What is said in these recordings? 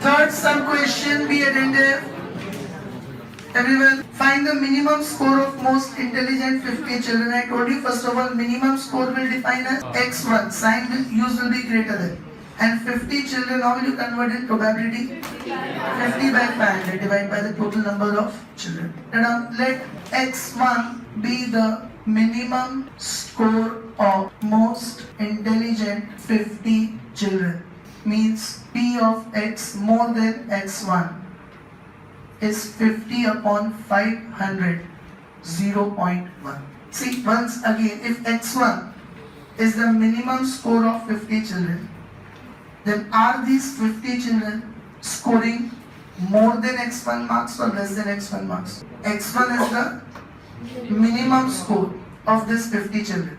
Third sub question, be attentive. Everyone, find the minimum score of most intelligent 50 children. I told you, first of all, minimum score will define as x1. Sign will usually be greater than. And 50 children, how will you convert in probability? 50 by 500 divided by the total number of children. Now, let x1 be the minimum score of most intelligent 50 children. Means P of x more than x1 is 50 upon 500, 0.1. See, once again, if x1 is the minimum score of 50 children, then are these 50 children scoring more than x1 marks or less than x1 marks? x1 is the minimum score of this 50 children.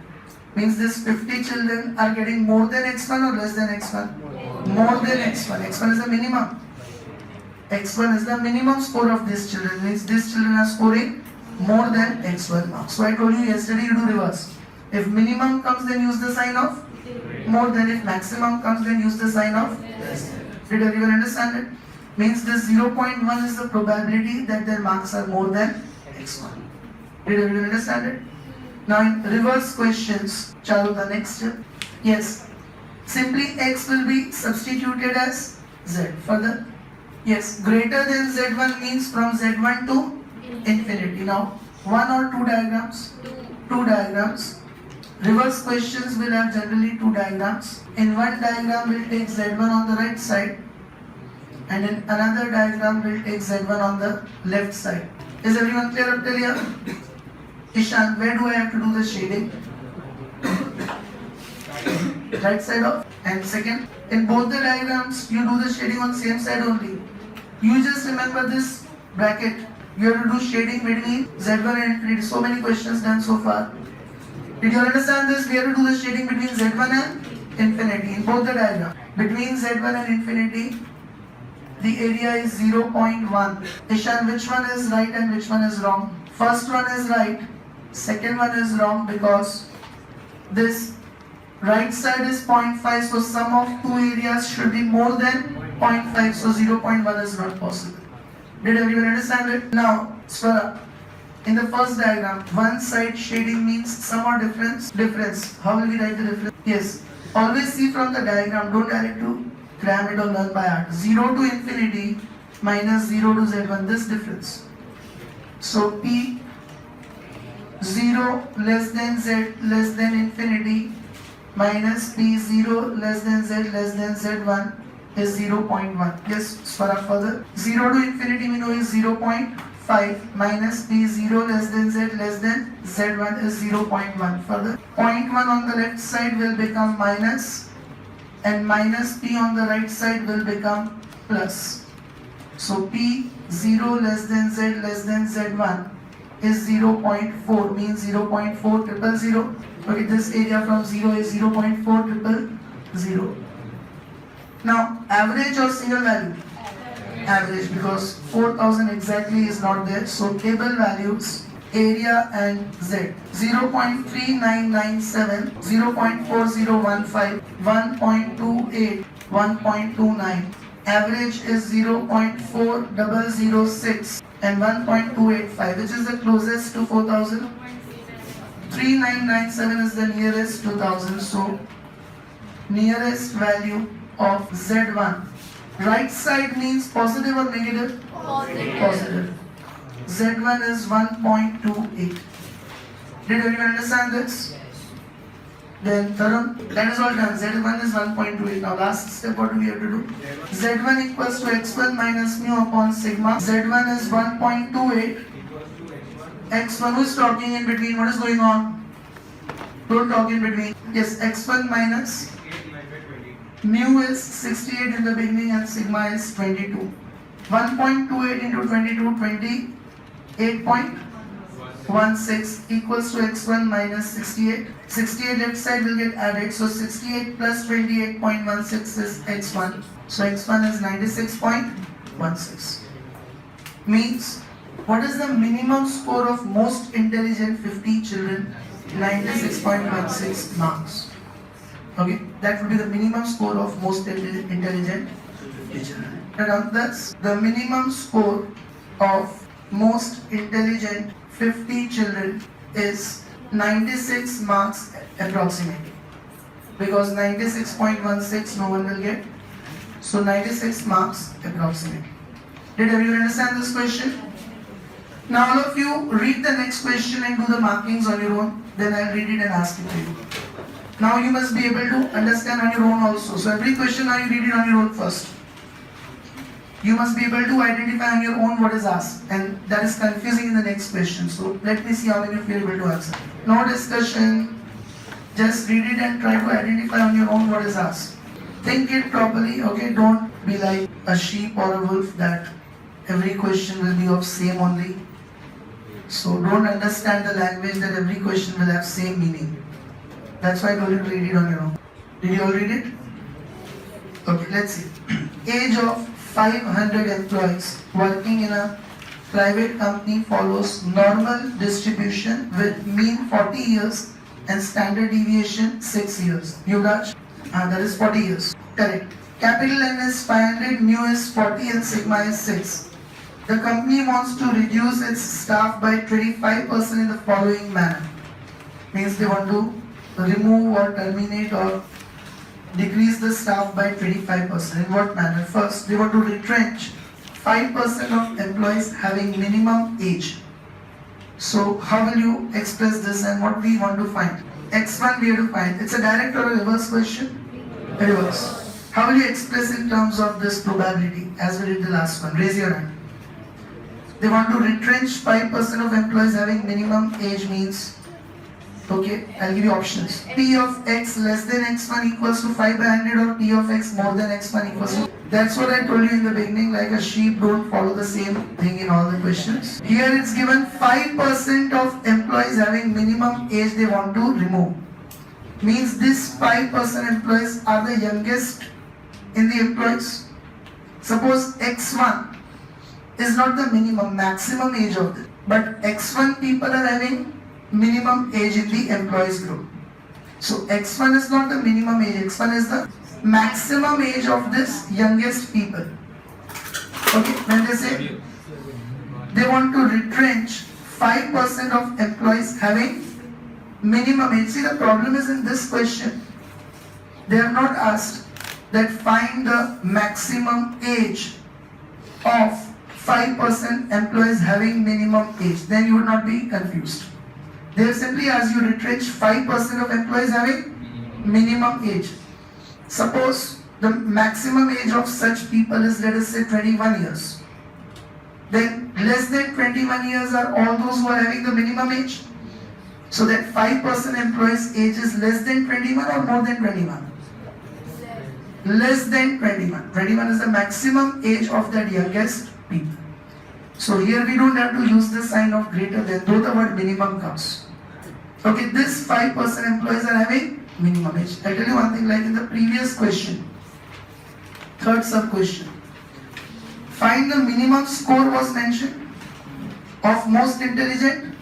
Means this 50 children are getting more than x1 or less than x1? More than x1. x1 is the minimum. x1 is the minimum score of these children. Means these children are scoring more than x1 marks. So I told you yesterday, you do reverse. If minimum comes, then use the sign of more than. If maximum comes, then use the sign of less. Did everyone understand it? Means this 0.1 is the probability that their marks are more than x1. Did everyone understand it? Now in reverse questions, chalo the next step. Yes. Simply x will be substituted as z. Further, yes, greater than z1 means from z1 to infinity. Now, one or two diagrams? Two diagrams. Reverse questions will have generally two diagrams. In one diagram, we'll take z1 on the right side, and in another diagram, we'll take z1 on the left side. Is everyone clear up till here? Ishan, where do I have to do the shading? Right side off. And second, in both the diagrams, you do the shading on same side only. You just remember this bracket. You have to do shading between z1 and infinity. So many questions done so far. Did you understand this? We have to do the shading between z1 and infinity in both the diagrams. Between z1 and infinity, the area is 0.1. Ishan, which one is right and which one is wrong? First one is right. Second one is wrong because this right side is 0.5, so sum of two areas should be more than 0.5, so 0.1 is not possible. Did everyone understand it? Now, Swara, in the first diagram, one side shading means sum or difference? Difference. How will we write the difference? Yes. Always see from the diagram, don't direct to cram it or learn by heart. 0 to infinity minus 0 to z1, this difference. So P 0 less than z less than infinity minus P0 less than z1 is 0.1. Yes, Swara, further. 0 to infinity we know is 0.5 minus P0 less than z1 is 0.1. Further, 0.1 on the left side will become minus, and minus P on the right side will become plus. So P0 less than z1 is 0.4, means 0.400. Okay, this area from 0 is 0.400. Now, average or single value? Average, because 4000 exactly is not there. So, table values, area and z. 0.3997, 0.4015, 1.28, 1.29. Average is 0.4006 and 1.285. Which is the closest to 4000? 3997 is the nearest 2000. So, nearest value of Z1. Right side means positive or negative? Positive. Z1 is 1.28. Did everyone understand this? Then Tarun, that is all done. Z1 is 1.28. Now last step, what do we have to do? Z1 equals to x1 minus mu upon sigma. Z1 is 1.28. x1, who is talking in between? What is going on? Don't talk in between. Yes, x1 minus mu is 68 in the beginning and sigma is 22. 1.28 into 22, 28.16 equals to x1 minus 68. 68 left side will get added. So 68 plus 28.16 is x1. So x1 is 96.16. Means, what is the minimum score of most intelligent 50 children? 96.16 marks. Okay, that would be the minimum score of most intelligent 50 children. And thus, the minimum score of most intelligent 50 children is 96 marks approximately. Because 96.16 no one will get. So 96 marks approximately. Did everyone understand this question? Now all of you read the next question and do the markings on your own. Then I'll read it and ask it to you. Now you must be able to understand on your own also. So every question now you read it on your own first. You must be able to identify on your own what is asked, and that is confusing in the next question. So let me see how many of you are able to answer. No discussion, just read it and try to identify on your own what is asked. Think it properly, okay? Don't be like a sheep or a wolf that every question will be of same only. So don't understand the language that every question will have same meaning. That's why I told you to read it on your own. Did you all read it? Okay, let's see. Age of 500 employees working in a private company follows normal distribution with mean 40 years and standard deviation 6 years. Yuvraj? That is 40 years. Correct. Capital N is 500, mu is 40 and sigma is 6. The company wants to reduce its staff by 25% in the following manner. Means they want to remove or terminate or decrease the staff by 25%. In what manner? First, they want to retrench 5% of employees having minimum age. So how will you express this and what we want to find? X1 we have to find. It's a direct or a reverse question? Reverse. How will you express in terms of this probability as we did the last one? Raise your hand. They want to retrench 5% of employees having minimum age means, okay, I'll give you options. P of x less than x1 equals to 5 by 100 or P of x more than x1 equals to. That's what I told you in the beginning, like a sheep don't follow the same thing in all the questions. Here it's given 5% of employees having minimum age they want to remove. Means this 5% employees are the youngest in the employees. Suppose x1 is not the minimum, maximum age of it. But x1 people are having minimum age in the employees group. So x1 is not the minimum age, x1 is the maximum age of this youngest people. Okay, when they say they want to retrench 5% of employees having minimum age. See, the problem is in this question, they have not asked that find the maximum age of 5% employees having minimum age. Then you would not be confused. They have simply asked you retrench 5% of employees having minimum age. Suppose the maximum age of such people is, let us say, 21 years. Then less than 21 years are all those who are having the minimum age. So that 5% employees age is less than 21 or more than 21? Less than 21. 21 is the maximum age of that youngest people. So here we don't have to use the sign of greater than, though the word minimum comes. Okay, this 5% employees are having minimum age. I'll tell you one thing, like in the previous question, third sub question, find the minimum score was mentioned of most intelligent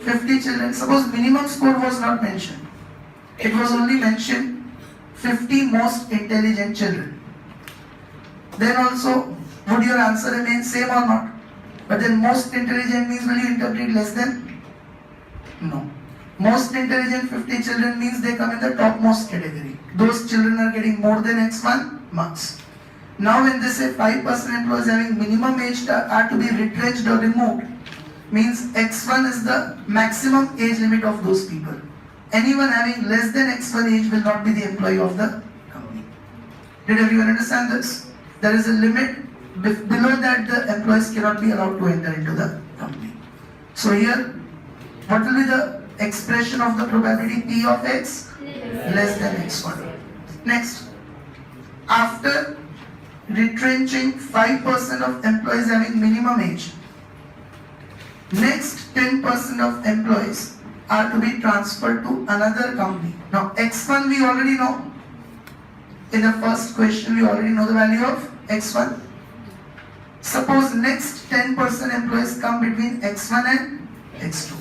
50 children. Suppose minimum score was not mentioned. It was only mentioned 50 most intelligent children. Then also, would your answer remain same or not? But then most intelligent means, will you interpret less than? No. Most intelligent 50 children means they come in the topmost category. Those children are getting more than x1 marks. Now when they say 5% employees having minimum age are to be retrenched or removed, means x1 is the maximum age limit of those people. Anyone having less than x1 age will not be the employee of the company. Did everyone understand this? There is a limit. Below that, the employees cannot be allowed to enter into the company. So here, what will be the expression of the probability P of x? Less than x1. Next, after retrenching 5% of employees having minimum age, next 10% of employees are to be transferred to another company. Now x1 we already know. In the first question we already know the value of x1. Suppose next 10% employees come between x1 and x2.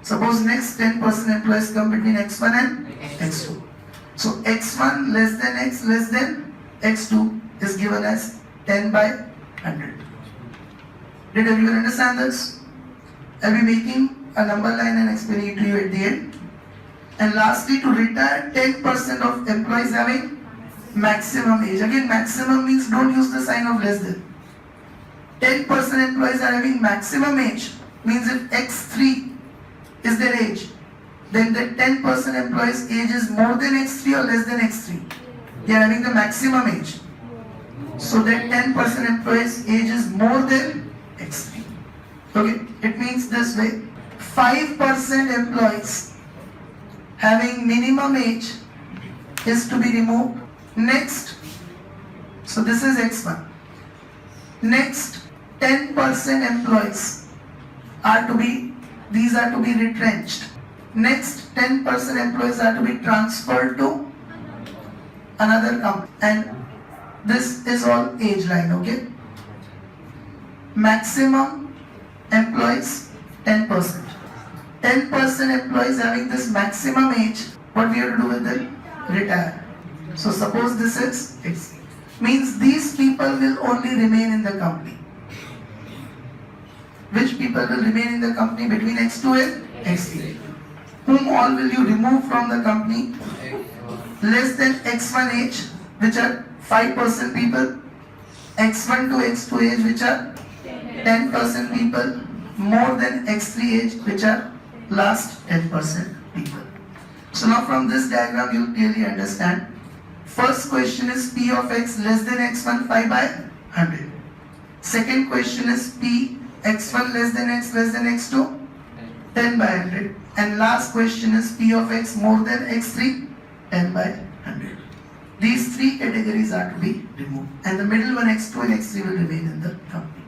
Suppose next 10% employees come between x1 and x2. So x1 less than x less than x2 is given as 10 by 100. Did everyone understand this? I'll be making a number line and explaining it to you at the end. And lastly, to retire, 10% of employees having maximum age. Again, maximum means don't use the sign of less than. 10% employees are having maximum age, means if x3 is their age, then the 10% employees age is more than x3 or less than x3. They are having the maximum age. So that 10% employees age is more than x3. Okay, it means this way. 5% employees having minimum age is to be removed. Next, so this is x1. Next, 10% employees are to be, these are to be retrenched. Next, 10% employees are to be transferred to another company. And this is all age line, okay? Maximum employees, 10%. 10% employees having this maximum age, what we have to do with them? Retire. So suppose this is X. Means these people will only remain in the company. Which people will remain in the company between X2 and X3? Whom all will you remove from the company? Less than X1 age, which are 5% people. X1 to X2 age, which are 10% people. More than X3 age, which are last 10% people. So now from this diagram you clearly understand. First question is P of X less than X1 5 by 100. Second question is P X1 less than X less than X2 10 by 100. And last question is P of X more than X3 10 by 100. These three categories are to be removed. And the middle one X2 and X3 will remain in the company.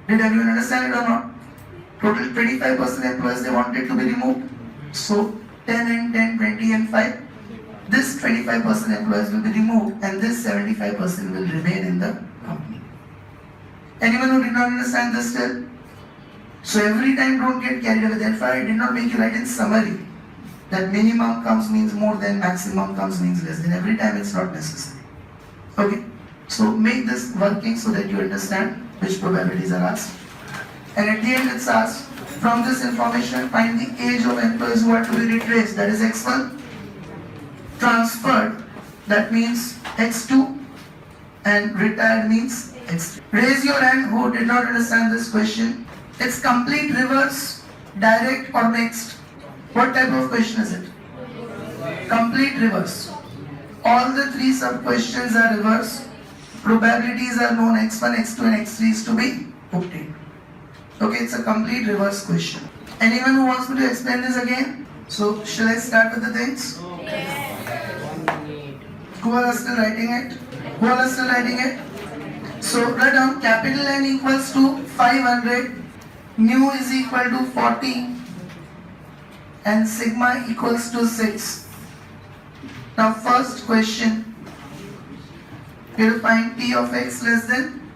Did everyone understand it or not? Total 25% employees they wanted to be removed. So 10 and 10, 20 and 5. This 25% employees will be removed and this 75% will remain in the company. Anyone who did not understand this still? So every time don't get carried away. Therefore I did not make you write in summary that minimum comes means more than, maximum comes means less than. Every time it's not necessary. Okay. So make this working so that you understand which probabilities are asked. And at the end it's asked, from this information find the age of employees who are to be retraced, that is X1, transferred, that means X2, and retired means X3. Raise your hand who did not understand this question. It's complete reverse, direct or mixed. What type of question is it? Complete reverse. All the three sub-questions are reverse. Probabilities are known, X1, X2 and X3 is to be obtained. Okay, it's a complete reverse question. Anyone who wants me to explain this again? So, shall I start with the things? Who are still writing it? Who are still writing it? So, write down capital N equals to 500, mu is equal to 40, and sigma equals to 6. Now, first question, we will find P of X less than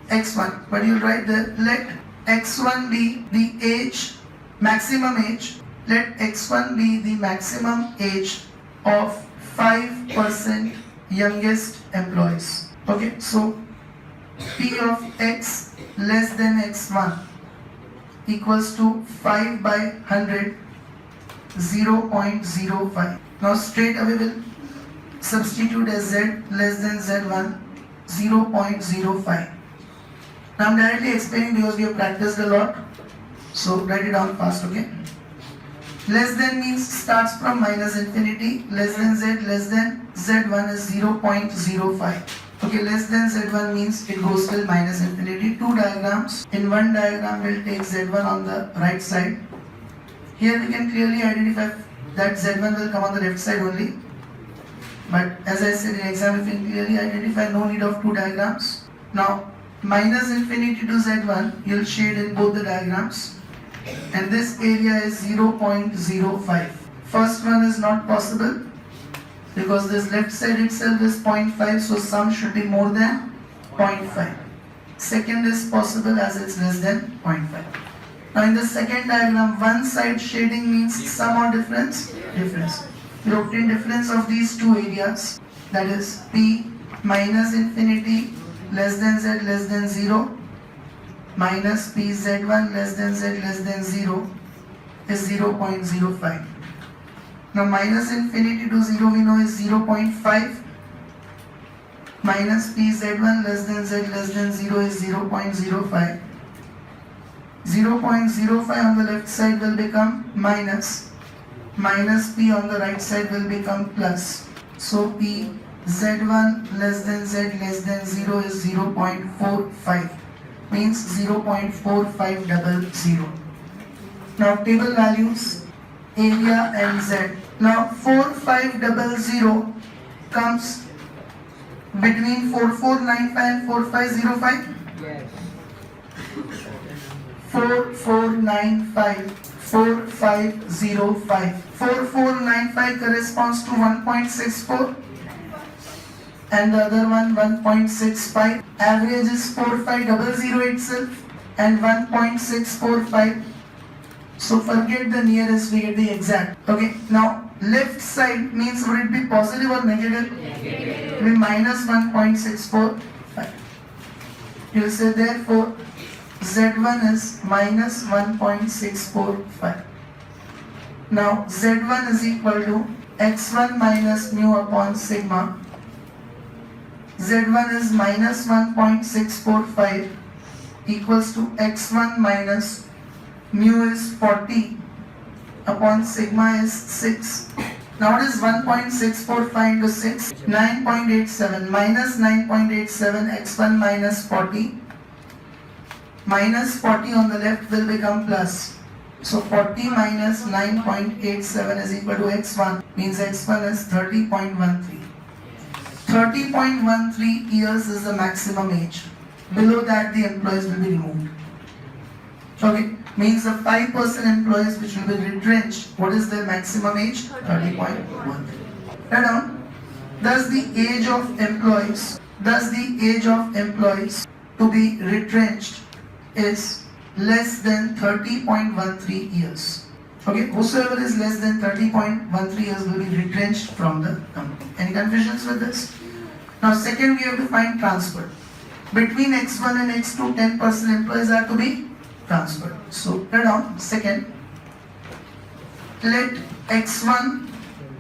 X1. But you'll write there, let X1 be the age, maximum age. Let X1 be the maximum age of 5% youngest employees. Okay, so P of X less than X1 equals to 5 by 100, 0.05. Now straight away we'll substitute as Z less than Z1, 0.05. Now I'm directly explaining because we have practiced a lot. So write it down fast, okay? Less than means starts from minus infinity. Less than Z, less than Z1 is 0.05. Okay, less than Z1 means it goes till minus infinity. Two diagrams. In one diagram we'll take Z1 on the right side. Here we can clearly identify that Z1 will come on the left side only. But as I said in exam, if you can clearly identify, no need of two diagrams. Now, minus infinity to Z1, you'll shade in both the diagrams. And this area is 0.05. First one is not possible because this left side itself is 0.5, so sum should be more than 0.5. Second is possible as it's less than 0.5. Now in the second diagram, one side shading means sum or difference? Difference. We obtain difference of these two areas, that is P minus infinity less than z less than 0 minus p z1 less than z less than 0 is 0.05. Now minus infinity to 0 we know is 0.5 minus p z1 less than z less than 0 is 0.05. 0.05 on the left side will become minus p on the right side will become plus. So p z1 less than z less than 0 is 0.45, means 0.4500. Now table values, area and z. Now 4500 comes between 4495 and 4505. Yes. 4495, 4505. 4495 corresponds to 1.64 and the other one 1.65. Average is 4500 itself and 1.645. So forget the nearest, we get the exact. Okay, now left side means would it be positive or negative? Negative. It will be minus 1.645. You will say therefore Z1 is minus 1.645. Now Z1 is equal to x1 minus mu upon sigma. Z1 is minus 1.645 equals to x1 minus mu is 40 upon sigma is 6. Now what is 1.645 into 6? 9.87 minus 9.87 x1 minus 40. Minus 40 on the left will become plus. So 40 minus 9.87 is equal to x1, means x1 is 30.13. 30.13 years is the maximum age. Below that the employees will be removed. Okay, means the 5% employees which will be retrenched, what is their maximum age? 30.13. Write down. Thus the age of employees to be retrenched is less than 30.13 years. Okay, whosoever is less than 30.13 years will be retrenched from the company. Any confusions with this? Now second we have to find transfer. Between x1 and x2, 10% employees are to be transferred. So write down. Second, let x1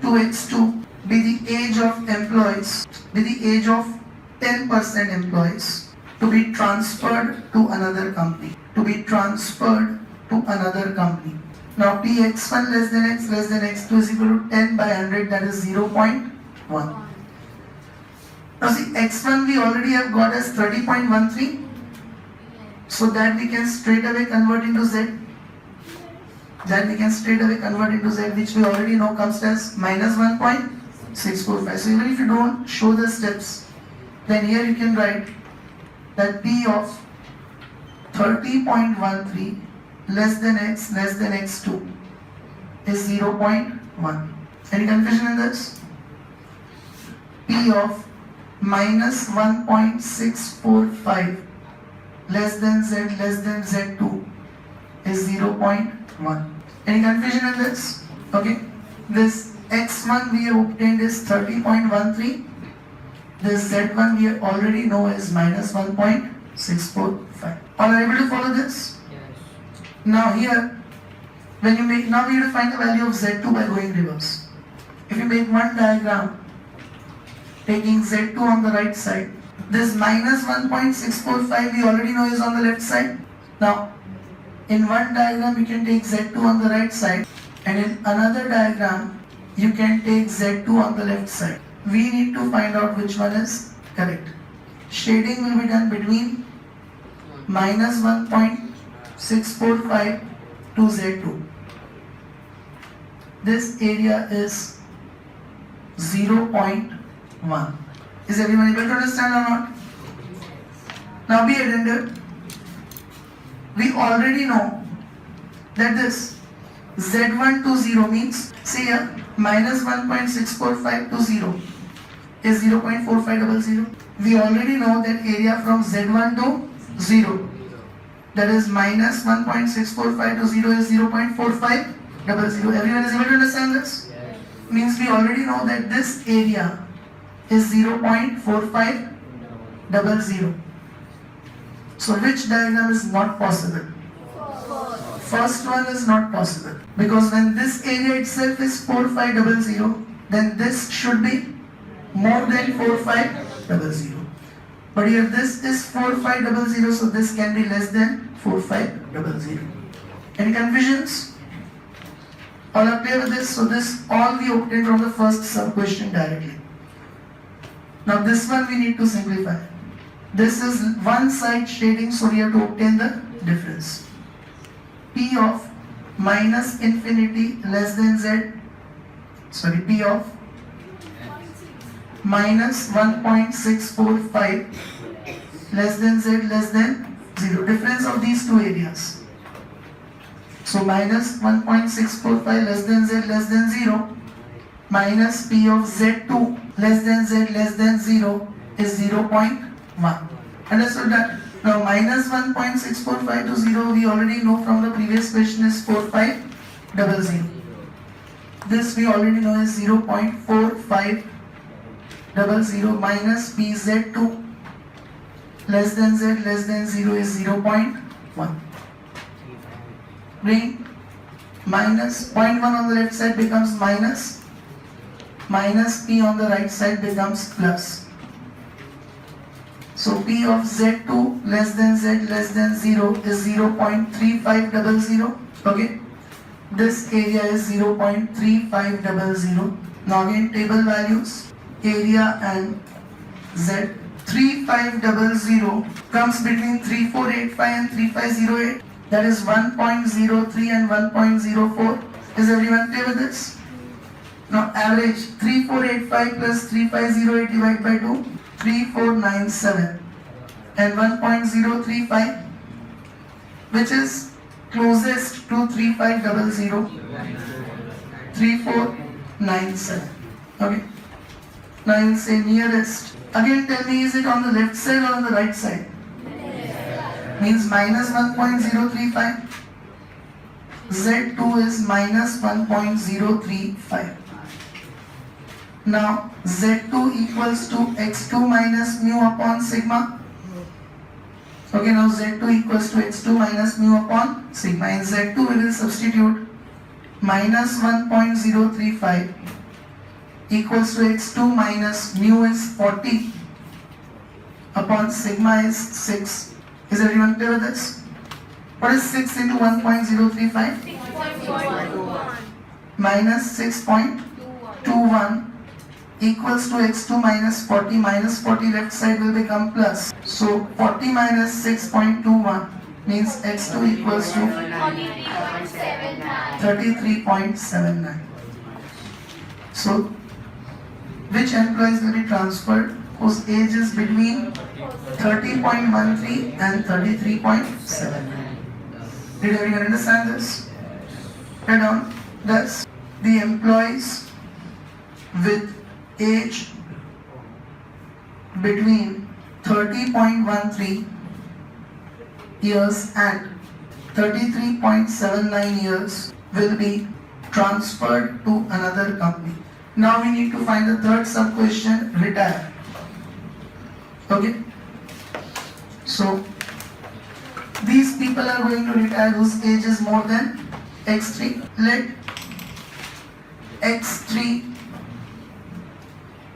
to x2 be the age of employees, be the age of 10% employees to be transferred to another company. Now px1 less than x less than x2 is equal to 10 by 100, that is 0.1. Now see, x1 we already have got as 30.13, so that we can straight away convert into z. Which we already know comes as minus 1.645. So even if you don't show the steps, then here you can write that p of 30.13 less than x less than x2 is 0.1. Any confusion in this? P of minus 1.645 less than z2 is 0.1. Any confusion in this? Okay. This x1 we have obtained is 30.13. This z1 we already know is minus 1.645. All are able to follow this? Yes. Now here, when you make, now we have to find the value of z2 by going reverse. If you make one diagram taking z2 on the right side, this minus 1.645 we already know is on the left side. Now in one diagram you can take z2 on the right side, and in another diagram you can take z2 on the left side. We need to find out which one is correct. Shading will be done between minus 1.645 to z2. This area is 0.1. Is everyone able to understand or not? Now be attentive. We already know that this z1 to 0 means, see here, minus 1.645 to 0 is 0.4500. We already know that area from z1 to 0, that is minus 1.645 to 0 is 0.4500. Everyone is able to understand this? Yes. Means we already know that this area is 0.4500. So which diagram is not possible? First one is not possible, because when this area itself is 4500, then this should be more than 4500. But here this is 4500, so this can be less than 4500. Any confusions? All are clear with this? So this all we obtained from the first sub question directly. Now this one we need to simplify. This is one side shading, so we have to obtain the difference. P of minus infinity less than z, P of minus 1.645 less than z less than 0. Difference of these two areas. So minus 1.645 less than z less than 0 minus P of z2 less than z less than 0 is 0.1. Understood that? Now minus 1.645 to 0 we already know from the previous question is 4500. This we already know is 0.4500 minus pz2 less than z less than 0 is 0.1. Bring minus 0.1 on the left side becomes minus p on the right side becomes plus. So P of Z2 less than Z less than 0 is 0.3500. Okay. This area is 0.3500. Now again table values, area and Z. 3500 comes between 3485 and 3508. That is 1.03 and 1.04. Is everyone clear with this? Now average 3485 plus 3508 divided by 2, 3497, and 1.035, which is closest to 3500, 3497. Okay. Now you will say nearest. Again tell me, is it on the left side or on the right side? Means minus 1.035. Z2 is minus 1.035. Now Z2 equals to x2 minus mu upon sigma. Okay, now Z2 equals to x2 minus mu upon sigma. In Z2 we will substitute minus 1.035 equals to x2 minus mu is 40 upon sigma is 6. Is everyone clear with this? What is 6 into 1.035? 6.21 minus 6.21 equals to x2 minus 40 left side will become plus. So 40 minus 6.21 means x2 equals to 33.79. So which employees will be transferred whose age is between 30.13 and 33.79? Did everyone understand this? Write down. Thus, the employees with age between 30.13 years and 33.79 years will be transferred to another company. Now we need to find the third sub question, retire. Okay. So these people are going to retire whose age is more than x3. Let x3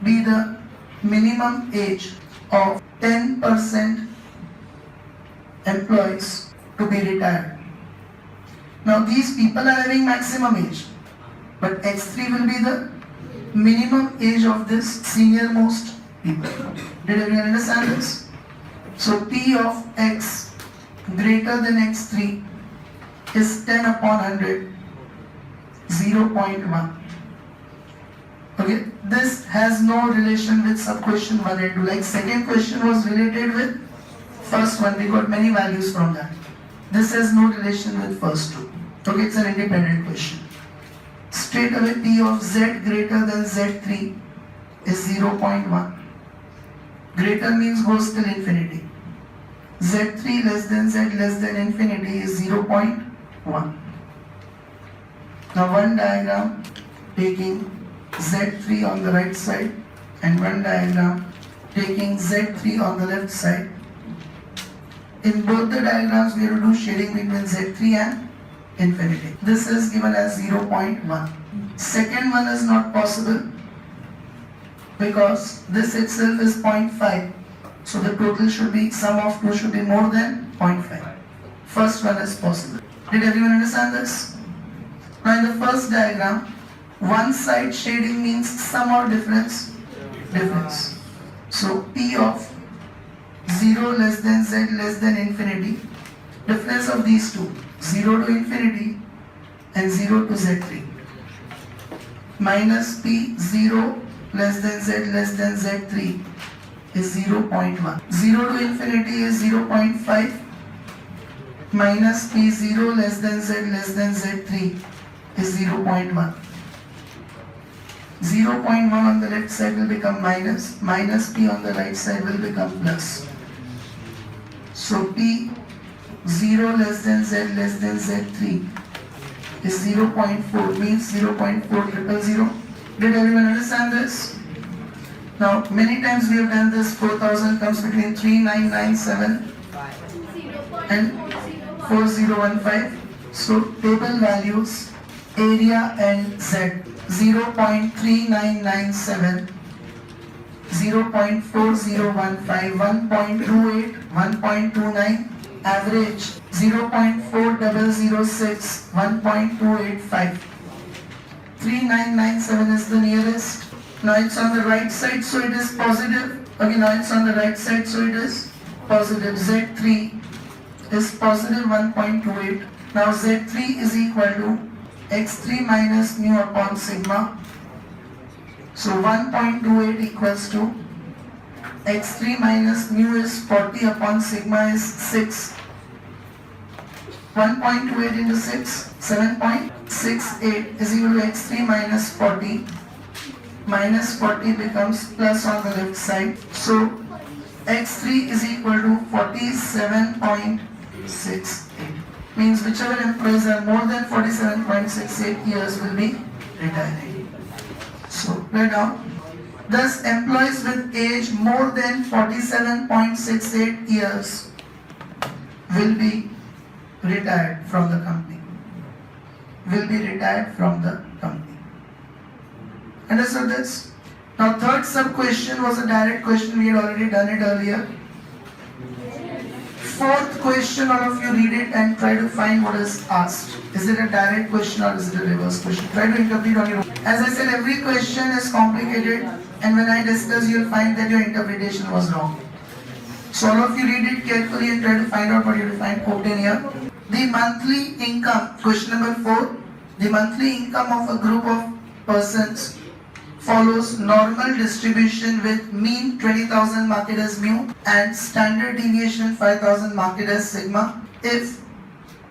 be the minimum age of 10% employees to be retired. Now these people are having maximum age, but x3 will be the minimum age of this senior most people. Did everyone understand this? So P of x greater than x3 is 10 upon 100, 0.1. Okay, this has no relation with sub question 1 and 2. Like second question was related with first one, we got many values from that. This has no relation with first two. Okay, it's an independent question. Straight away P of z greater than z3 is 0.1. Greater means goes till infinity. Z3 less than z less than infinity is 0.1. Now one diagram taking Z3 on the right side and one diagram taking Z3 on the left side. In both the diagrams, we have to do shading between Z3 and infinity. This is given as 0.1. Second one is not possible because this itself is 0.5. So the total should be, sum of two should be more than 0.5. First one is possible. Did everyone understand this? Now in the first diagram, one side shading means sum or difference? Difference. So P of 0 less than Z less than infinity, difference of these two, 0 to infinity and 0 to Z3, minus P 0 less than Z less than Z3 is 0.1. 0 to infinity is 0.5 minus P 0 less than Z3 is 0.1. 0.1 on the left side will become minus P on the right side will become plus. So P 0 less than Z3 is 0.4 means 0.400. Did everyone understand this? Now many times we have done this. 4000 comes between 3997 and 4015. So table values, area and Z. 0.3997, 0.4015, 1.28, 1.29, average 0.4006, 1.285. 3997 is the nearest. Now it's on the right side, so it is positive. Okay, now it's on the right side, so it is positive. Z3 is positive 1.28. Now Z3 is equal to x3 minus mu upon sigma. So 1.28 equals to x3 minus mu is 40 upon sigma is 6. 1.28 into 6, 7.68 is equal to x3 minus 40. Minus 40 becomes plus on the left side. So x3 is equal to 47.68. Means whichever employees are more than 47.68 years will be retiring. So write down. Thus employees with age more than 47.68 years will be retired from the company. Will be retired from the company. Understood this? Now third sub question was a direct question. We had already done it earlier. Fourth question, all of you read it and try to find what is asked. Is it a direct question or is it a reverse question? Try to interpret on your own. As I said, every question is complicated, and when I discuss, you'll find that your interpretation was wrong. So all of you read it carefully and try to find out what you will find quote in here. The monthly income, question number 4. The monthly income of a group of persons follows normal distribution with mean 20,000 marked as mu and standard deviation 5,000 marked as sigma if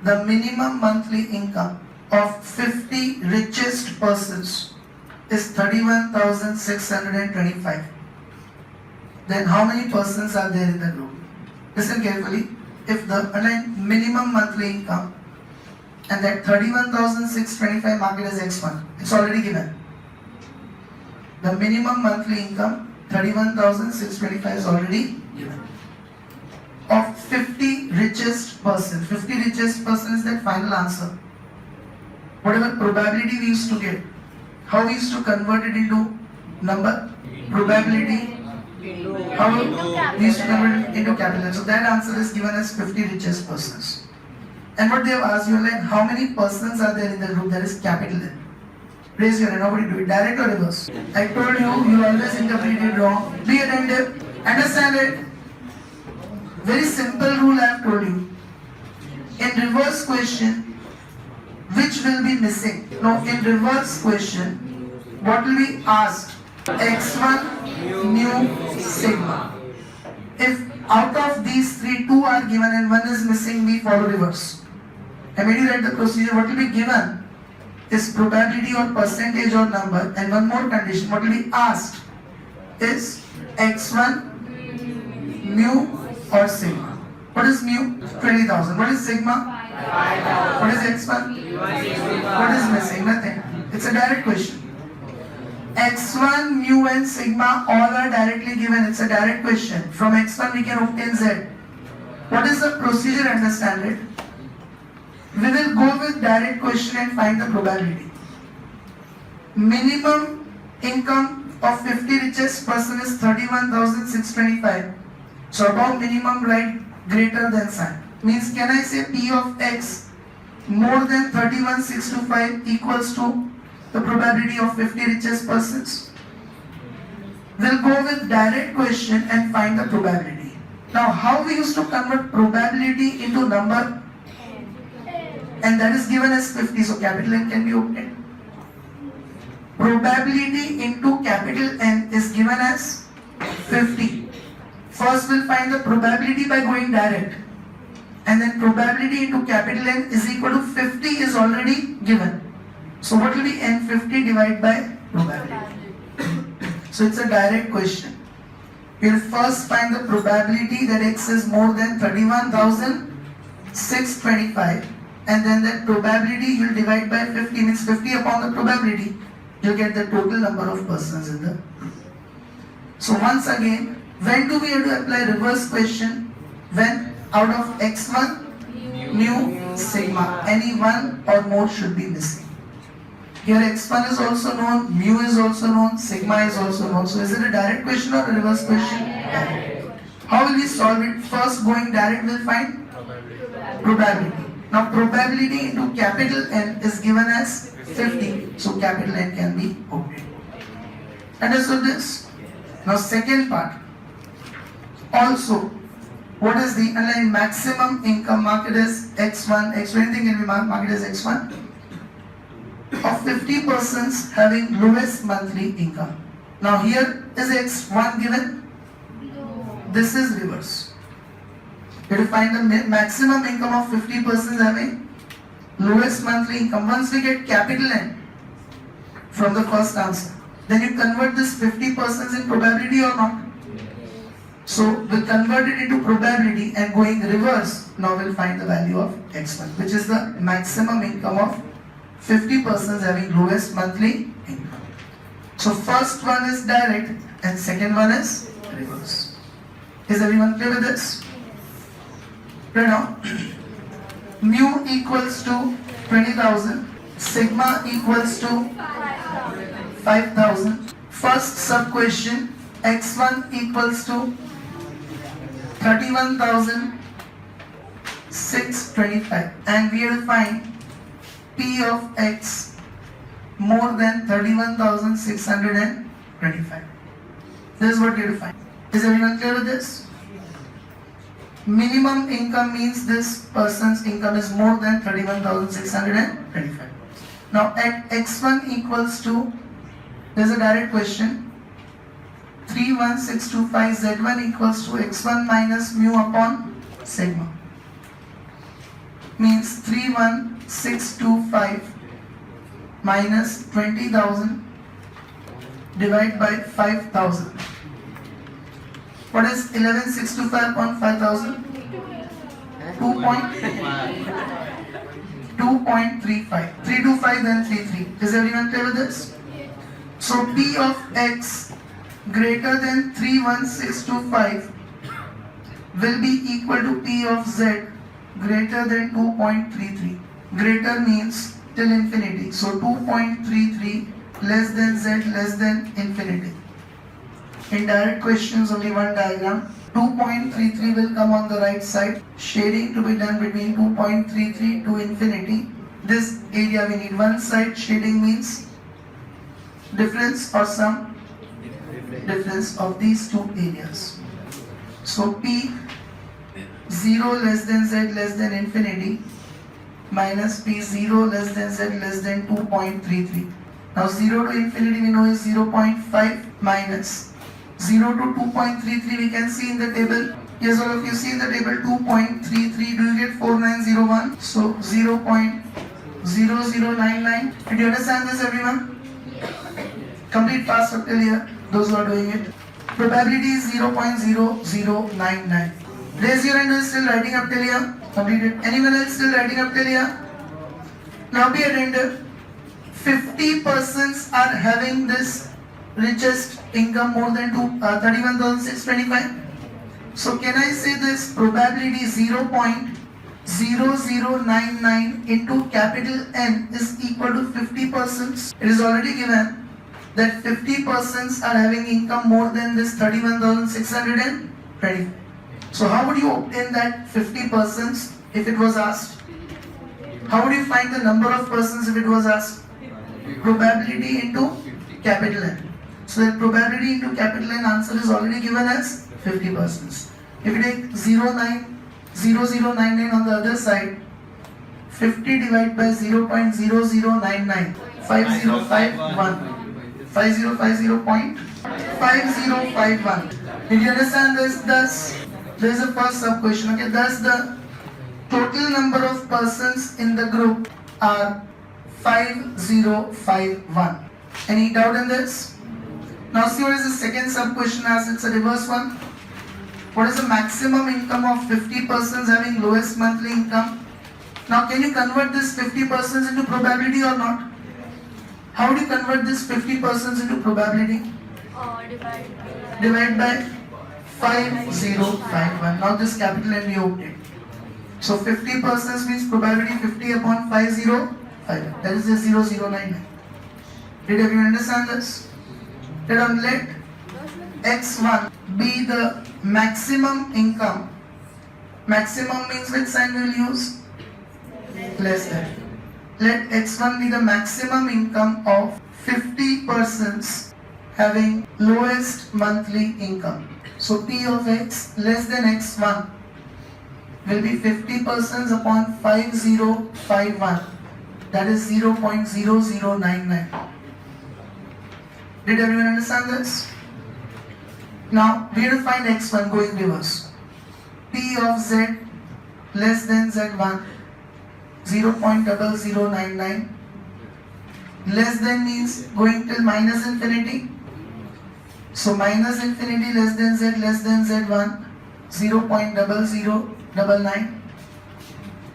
the minimum monthly income of 50 richest persons is 31,625. Then how many persons are there in the group? Listen carefully. If the minimum monthly income and that 31,625 marked as x1, it's already given. The minimum monthly income 31,625 is already given. Of 50 richest persons. 50 richest persons is that final answer. Whatever probability we used to get, how we used to convert it into number? Probability. How we used to convert it into capital. So that answer is given as 50 richest persons. And what they have asked you, like, how many persons are there in the group? There is capital in. Raise your hand, nobody do it. Direct or reverse? I told you, you always interpret it wrong. Be attentive. Understand it. Very simple rule I have told you. In reverse question, which will be missing? No, in reverse question, what will be asked? x1 mu sigma. If out of these three, two are given and one is missing, we follow reverse. And when you write the procedure, what will be given is probability or percentage or number, and one more condition, what will be asked is x1 mu or sigma. What is mu? 20,000. What is sigma? 5,000. What is x1? What is missing? Nothing. It's a direct question. x1, mu and sigma all are directly given. It's a direct question. From x1 we can obtain z. What is the procedure? Understand it. We will go with direct question and find the probability. Minimum income of 50 richest person is 31,625. So above minimum write greater than sign. Means can I say P of x more than 31,625 equals to the probability of 50 richest persons? We'll go with direct question and find the probability. Now how we used to convert probability into number? And that is given as 50, so capital N can be obtained. Probability into capital N is given as 50. First we'll find the probability by going direct. And then probability into capital N is equal to 50 is already given. So what will be N50 divided by probability? So it's a direct question. We'll first find the probability that x is more than 31,625, and then that probability you'll divide by 50, means 50 upon the probability, you'll get the total number of persons in the group. So once again, when do we have to apply reverse question? When out of x1, mu, sigma, any one or more should be missing. Here x1 is also known, mu is also known, sigma is also known. So is it a direct question or a reverse question? Direct. How will we solve it? First going direct we'll find probability. Now probability into capital N is given as 50. So capital N can be obtained. Understood this? Now second part. Also, what is the underlying maximum income? Mark it as x1, x2, anything can be marked as x1. Of 50 persons having lowest monthly income. Now here is x1 given. This is reverse. You have to find the maximum income of 50 persons having lowest monthly income. Once we get capital N from the first answer, then you convert this 50 persons in probability or not? So we'll convert it into probability and going reverse, now we'll find the value of x1, which is the maximum income of 50 persons having lowest monthly income. So first one is direct and second one is reverse. Is everyone clear with this? Right now, mu equals to 20,000, sigma equals to 5,000. First sub question, x1 equals to 31,625, and we will find P of x more than 31,625. This is what we have to find. Is everyone clear with this? Minimum income means this person's income is more than 31,625. Now at x1 equals to, there is a direct question, 31625, z1 equals to x1 minus mu upon sigma. Means 31625 minus 20,000 divided by 5,000. What is 11,625 upon 5,000? 2.35. 325 then 33. Is everyone clear with this? So P of x greater than 31625 will be equal to P of z greater than 2.33. Greater means till infinity. So 2.33 less than z less than infinity. In direct questions, only one diagram. 2.33 will come on the right side. Shading to be done between 2.33 to infinity. This area we need one side. Shading means difference or sum. Difference of these two areas. So P 0 less than z less than infinity minus P 0 less than z less than 2.33. Now 0 to infinity we know is 0.5 minus 0 to 2.33 we can see in the table. Yes, all of you see in the table 2.33. Do you get 4901? So 0.0099. Did you understand this, everyone? Complete fast up till here. Those who are doing it. Probability is 0.0099. Raise your hand who is still writing up till here. Completed. Anyone else still writing up till here? Now be attentive. 50 persons are having this richest income more than 31,625. So can I say this probability 0.0099 into capital N is equal to 50%? It is already given that 50% are having income more than this 31,620. So how would you obtain that 50% if it was asked? How would you find the number of persons if it was asked? Probability into capital N. So the probability into capital N answer is already given as 50%. If you take 0099 on the other side, 50 divided by 0.0099, 5051. 5050.5051. Did you understand this? Thus, there is a first sub question. Okay, thus the total number of persons in the group are 5051. Any doubt in this? Now see what is the second sub question as it's a reverse one. What is the maximum income of 50 persons having lowest monthly income? Now can you convert this 50 persons into probability or not? How do you convert this 50 persons into probability? Divide by 5051. Now this capital N we obtained. So 50 persons means probability 50 upon 5051. That is the 0099. Did everyone understand this? Let X1 be the maximum income. Maximum means which sign we will use? Less than. Let X1 be the maximum income of 50 persons having lowest monthly income. So P of X less than X1 will be 50 persons upon 5051. That is 0.0099. Did everyone understand this? Now we have to find X1 going reverse. P of Z less than Z1. 0.0099. Less than means going till minus infinity. So minus infinity less than Z less than Z1. 0.0099.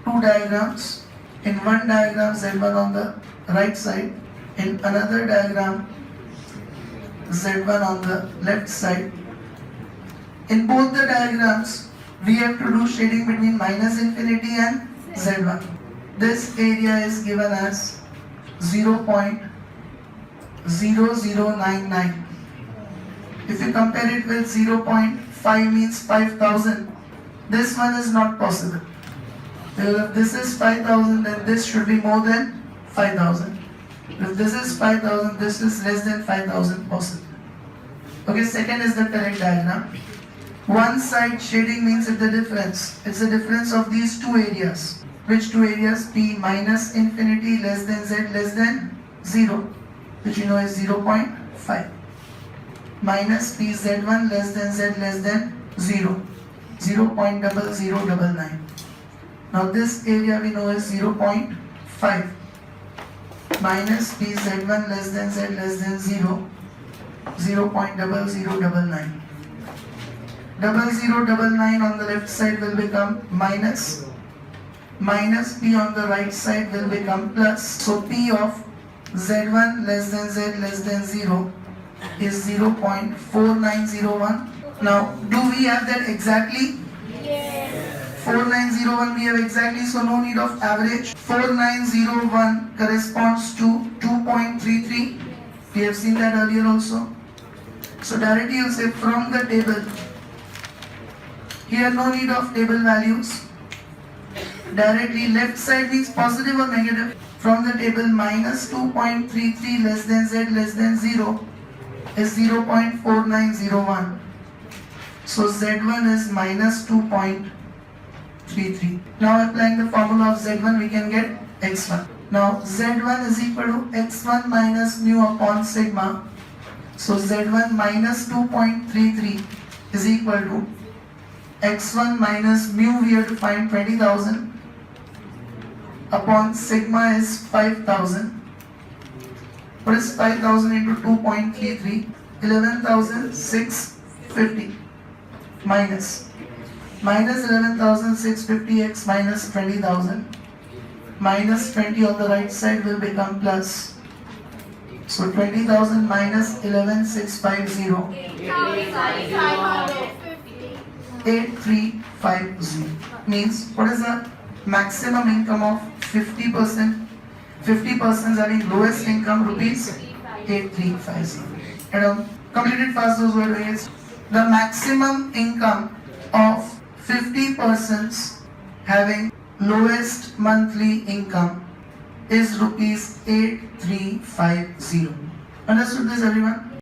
Two diagrams. In one diagram Z1 on the right side. In another diagram Z1 on the left side. In both the diagrams we have to do shading between minus infinity and Z1. This area is given as 0.0099. If you compare it with 0.5 means 5000, this one is not possible. If this is 5000, then this should be more than 5000. If this is 5000, this is less than 5000 possible. Okay, second is the correct diagram. One side shading means it's the difference. It's the difference of these two areas. Which two areas? P minus infinity less than Z less than 0, which you know is 0.5. Minus P Z1 less than Z less than 0, 0.0099. Now this area we know is 0.5. Minus P Z1 less than Z less than 0, 0.0099. 0099 on the left side will become minus P on the right side will become plus. So P of Z1 less than Z less than 0 is 0.4901. Now do we have that exactly? Yes. 4901 we have exactly, so no need of average. 4901 corresponds to 2.33. We have seen that earlier also. So directly you say from the table. Here no need of table values. Directly left side means positive or negative. From the table minus 2.33 less than Z less than 0 is 0.4901. So Z1 is minus 2.33. Now applying the formula of Z1 we can get X1. Now Z1 is equal to X1 minus mu upon sigma. So Z1 minus 2.33 is equal to X1 minus mu, we have to find 20,000 upon sigma is 5,000. What is 5,000 into 2.33? 11,650 minus 11,650 x minus 20,000 minus 20 on the right side will become plus So 20,000 minus 11,650, 8350 means what is the maximum income of 50%? 50 persons having lowest income rupees 8350. And completed fast those who are doing it. The maximum income of 50 persons having lowest monthly income is rupees 8350. Understood this everyone?